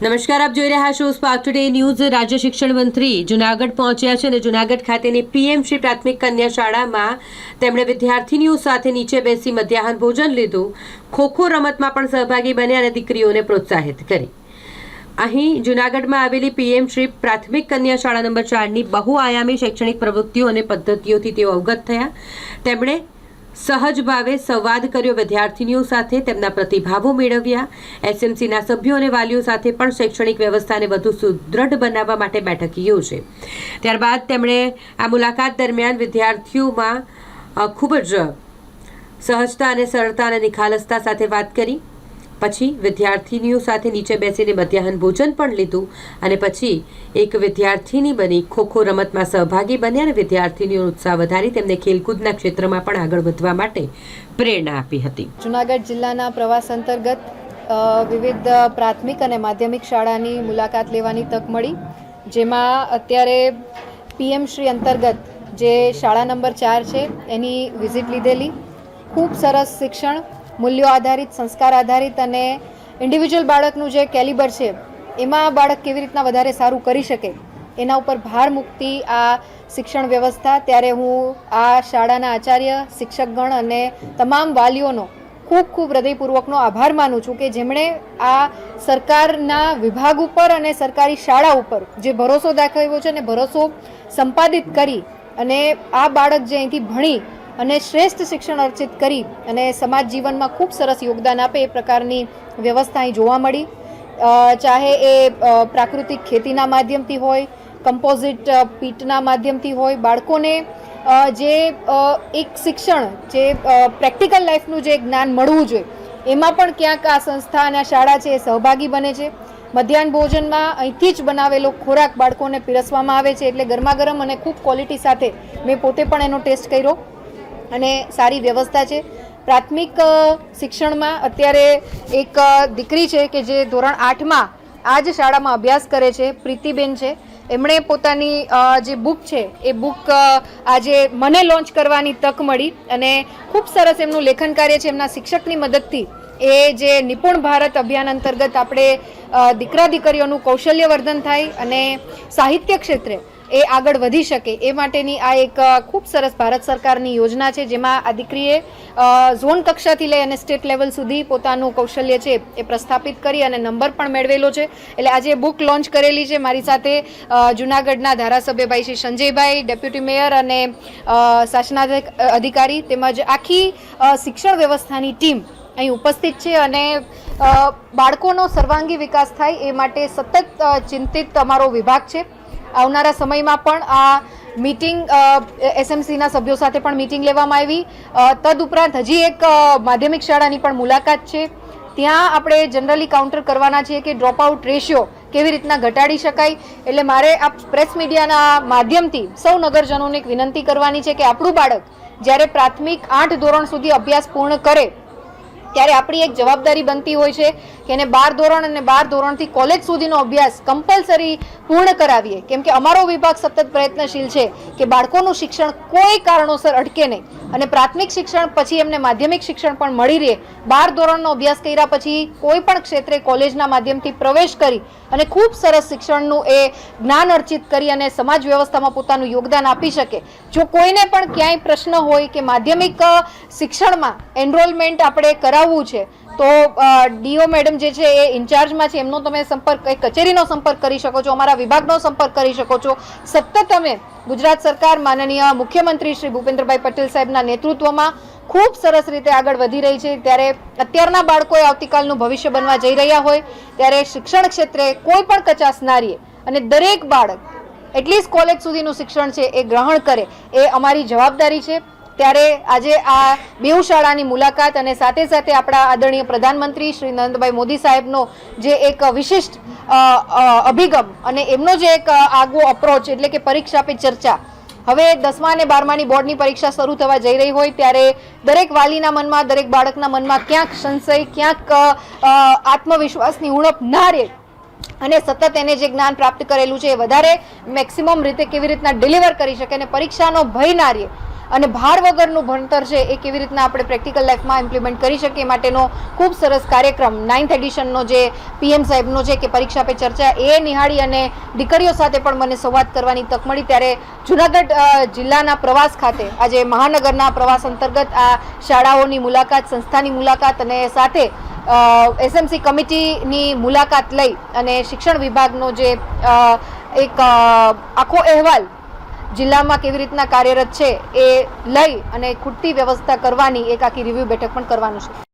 નમસ્કાર, આપ જોઈ રહ્યા છો સ્પાર્ક ટુડે ન્યૂઝ। રાજ્ય શિક્ષણ મંત્રી જૂનાગઢ પહોંચ્યા છે અને જૂનાગઢ ખાતેની પીએમ શ્રી પ્રાથમિક કન્યા શાળામાં તેમણે વિદ્યાર્થીનીઓ સાથે નીચે બેસી મધ્યાહન ભોજન લીધું, ખોખો રમતમાં પણ સહભાગી બન્યા અને દીકરીઓને પ્રોત્સાહિત કરી। અહીં જૂનાગઢમાં આવેલી પીએમ શ્રી પ્રાથમિક કન્યા શાળા નંબર 4ની બહુઆયામી શૈક્ષણિક પ્રવૃત્તિઓ અને પદ્ધતિઓથી તેઓ અવગત થયા। તેમણે સહજ ભાવે સંવાદ કર્યો, વિદ્યાર્થીનીઓ સાથે તેમના પ્રતિભાવો મેળવ્યા। એસએમસીના સભ્યો અને વાલીઓ સાથે પણ શૈક્ષણિક વ્યવસ્થાને વધુ સુદૃઢ બનાવવા માટે બેઠક યોજી। ત્યારબાદ તેમણે આ મુલાકાત દરમિયાન વિદ્યાર્થીઓમાં ખૂબ જ સહજતા અને સરળતા અને નિખાલસતા સાથે વાત કરી। પછી વિદ્યાર્થીનીઓ સાથે નીચે બેસીને મધ્યાહન ભોજન પણ લીધું અને પછી એક વિદ્યાર્થીની બની ખોખો રમતમાં સહભાગી બન્યા અને વિદ્યાર્થીનીઓનો ઉત્સાહ વધારી તેમને ખેલકૂદના ક્ષેત્રમાં પણ આગળ વધવા માટે પ્રેરણા આપી હતી। જૂનાગઢ જિલ્લાના પ્રવાસ અંતર્ગત વિવિધ પ્રાથમિક અને માધ્યમિક શાળાની મુલાકાત લેવાની તક મળી, જેમાં અત્યારે પીએમ શ્રી અંતર્ગત જે શાળા નંબર 4 છે એની વિઝિટ લીધેલી। ખૂબ સરસ શિક્ષણ, મૂલ્યો આધારિત, સંસ્કાર આધારિત અને ઇન્ડિવિજ્યુઅલ બાળકનું જે કેલિબર છે એમાં બાળક કેવી રીતના વધારે સારું કરી શકે એના ઉપર ભાર મૂકતી આ શિક્ષણ વ્યવસ્થા। ત્યારે હું આ શાળાના આચાર્ય, શિક્ષકગણ અને તમામ વાલીઓનો ખૂબ ખૂબ હૃદયપૂર્વકનો આભાર માનું છું કે જેમણે આ સરકારના વિભાગ ઉપર અને સરકારી શાળા ઉપર જે ભરોસો દાખવ્યો છે અને ભરોસો સંપાદિત કરી અને આ બાળક જે અહીંથી ભણી અને શ્રેષ્ઠ શિક્ષણ અર્જિત કરી અને સમાજ જીવનમાં ખૂબ સરસ યોગદાન આપે એ પ્રકારની વ્યવસ્થા અહીં જોવા મળી। ચાહે એ પ્રાકૃતિક ખેતીના માધ્યમથી હોય, કમ્પોઝિટ પીટના માધ્યમથી હોય, બાળકોને જે એક શિક્ષણ જે પ્રેક્ટિકલ લાઈફનું જે જ્ઞાન મળવું જોઈએ એમાં પણ ક્યાંક આ સંસ્થા અને આ શાળા છે એ સહભાગી બને છે। મધ્યાહન ભોજનમાં અહીંથી જ બનાવેલો ખોરાક બાળકોને પીરસવામાં આવે છે, એટલે ગરમાગરમ અને ખૂબ ક્વોલિટી સાથે મેં પોતે પણ એનો ટેસ્ટ કર્યો અને સારી વ્યવસ્થા છે। પ્રાથમિક શિક્ષણમાં અત્યારે એક દીકરી છે કે જે ધોરણ 8માં આ જ શાળામાં અભ્યાસ કરે છે, પ્રીતિબેન છે। એમણે પોતાની જે બુક છે એ બુક આજે મને લોન્ચ કરવાની તક મળી અને ખૂબ સરસ એમનું લેખન કાર્ય છે એમના શિક્ષકની મદદથી। એ જે નિપુણ ભારત અભિયાન અંતર્ગત આપણે દીકરા દીકરીઓનું કૌશલ્યવર્ધન થાય અને સાહિત્ય ક્ષેત્રે એ આગળ વધી શકે એ માટેની આ એક ખૂબ સરસ ભારત સરકારની યોજના છે, જેમાં આ દીકરીએ ઝોન કક્ષાથી લઈ અને સ્ટેટ લેવલ સુધી પોતાનું કૌશલ્ય છે એ પ્રસ્થાપિત કરી અને નંબર પણ મેળવેલો છે। એટલે આજે બુક લોન્ચ કરેલી છે। મારી સાથે જૂનાગઢના ધારાસભ્ય ભાઈ શ્રી સંજયભાઈ, ડેપ્યુટી મેયર અને શાસનાધીશ અધિકારી તેમજ આખી શિક્ષણ વ્યવસ્થાની ટીમ અહીં ઉપસ્થિત છે અને બાળકોનો સર્વાંગી વિકાસ થાય એ માટે સતત ચિંતિત અમારો વિભાગ છે। આવનારા સમયમાં પણ આ મીટિંગ એસએમસીના સભ્યો સાથે પણ મીટિંગ લેવામાં આવી। તદુપરાંત હજી એક માધ્યમિક શાળાની પણ મુલાકાત છે, ત્યાં આપણે જનરલી કાઉન્ટર કરવાના છીએ કે ડ્રોપ આઉટ રેશિયો કેવી રીતના ઘટાડી શકાય। એટલે મારે આ પ્રેસ મીડિયાના માધ્યમથી સૌ નગરજનોને એક વિનંતી કરવાની છે કે આપણું બાળક જ્યારે પ્રાથમિક 8 ધોરણ સુધી અભ્યાસ પૂર્ણ કરે ત્યારે આપણી એક જવાબદારી બનતી હોય છે કે એને 12 ધોરણ અને 12 ધોરણથી કોલેજ સુધીનો અભ્યાસ કમ્પલસરી પૂર્ણ કરાવીએ, કેમ કે અમારો વિભાગ સતત પ્રયત્નશીલ છે કે બાળકોનું શિક્ષણ કોઈ કારણોસર અટકે નહીં અને પ્રાથમિક શિક્ષણ પછી એમને માધ્યમિક શિક્ષણ પણ મળી રહે। 12 ધોરણનો અભ્યાસ કર્યા પછી કોઈ પણ ક્ષેત્રે કોલેજના માધ્યમથી પ્રવેશ કરી અને ખૂબ સરસ શિક્ષણનું એ જ્ઞાન અર્જિત કરી અને સમાજ વ્યવસ્થામાં પોતાનું યોગદાન આપી શકે। જો કોઈને પણ ક્યાંય પ્રશ્ન હોય કે માધ્યમિક શિક્ષણમાં એનરોલમેન્ટ આપણે કરાવવું છે તો ડીઓ મેડમ જે છે એ ઇન્ચાર્જમાં છે, એમનો તમે સંપર્ક, કચેરીનો સંપર્ક કરી શકો છો, અમારા વિભાગનો સંપર્ક કરી શકો છો। સતત અમે ગુજરાત સરકાર માનનીય મુખ્યમંત્રી શ્રી ભૂપેન્દ્રભાઈ પટેલ સાહેબના નેતૃત્વમાં ખૂબ સરસ રીતે આગળ વધી રહી છે। ત્યારે અત્યારના બાળકોએ આવતીકાલનું ભવિષ્ય બનવા જઈ રહ્યા હોય ત્યારે શિક્ષણ ક્ષેત્રે કોઈ પણ કચાશ ના રહે અને દરેક બાળક એટલીસ્ટ કોલેજ સુધીનું શિક્ષણ છે એ ગ્રહણ કરે એ અમારી જવાબદારી છે। ત્યારે આજે આ બેઉ શાળાની મુલાકાત અને સાથે સાથે આપણા આદરણીય પ્રધાનમંત્રી શ્રી નરેન્દ્રભાઈ મોદી સાહેબનો જે એક વિશિષ્ટ અભિગમ અને એમનો જે એક આગવો અપ્રોચ એટલે કે પરીક્ષા પે ચર્ચા, હવે 10મા અને 12માની બોર્ડની પરીક્ષા શરૂ થવા જઈ રહી હોય ત્યારે દરેક વાલીના મનમાં, દરેક બાળકના મનમાં ક્યાંક સંશય, ક્યાંક આત્મવિશ્વાસની ઉણપ ના રહે અને સતત એને જે જ્ઞાન પ્રાપ્ત કરેલું છે એ વધારે મેક્સિમમ રીતે કેવી રીતના ડિલિવર કરી શકે અને પરીક્ષાનો ભય ના રહે અને ભાર વગરનું ભણતર છે એ કેવી રીતના આપણે પ્રેક્ટિકલ લાઈફમાં ઇમ્પ્લિમેન્ટ કરી શકીએ માટેનો ખૂબ સરસ કાર્યક્રમ 9th એડિશનનો જે પીએમ સાહેબનો છે કે પરીક્ષા પે ચર્ચા એ નિહાળી અને દીકરીઓ સાથે પણ મને સંવાદ કરવાની તક મળી ત્યારે જૂનાગઢ જિલ્લાના પ્રવાસ ખાતે આજે મહાનગરના પ્રવાસ અંતર્ગત આ શાળાઓની મુલાકાત, સંસ્થાની મુલાકાત અને સાથે એસએમસી કમિટીની મુલાકાત લઈ અને શિક્ષણ વિભાગનો જે એક આખો અહેવાલ જિલ્લામાં કેવી રીતના કાર્યરત છે એ લઈ અને ખૂટતી વ્યવસ્થા કરવાની એક આખી રિવ્યુ બેઠક પણ કરવાનું છે.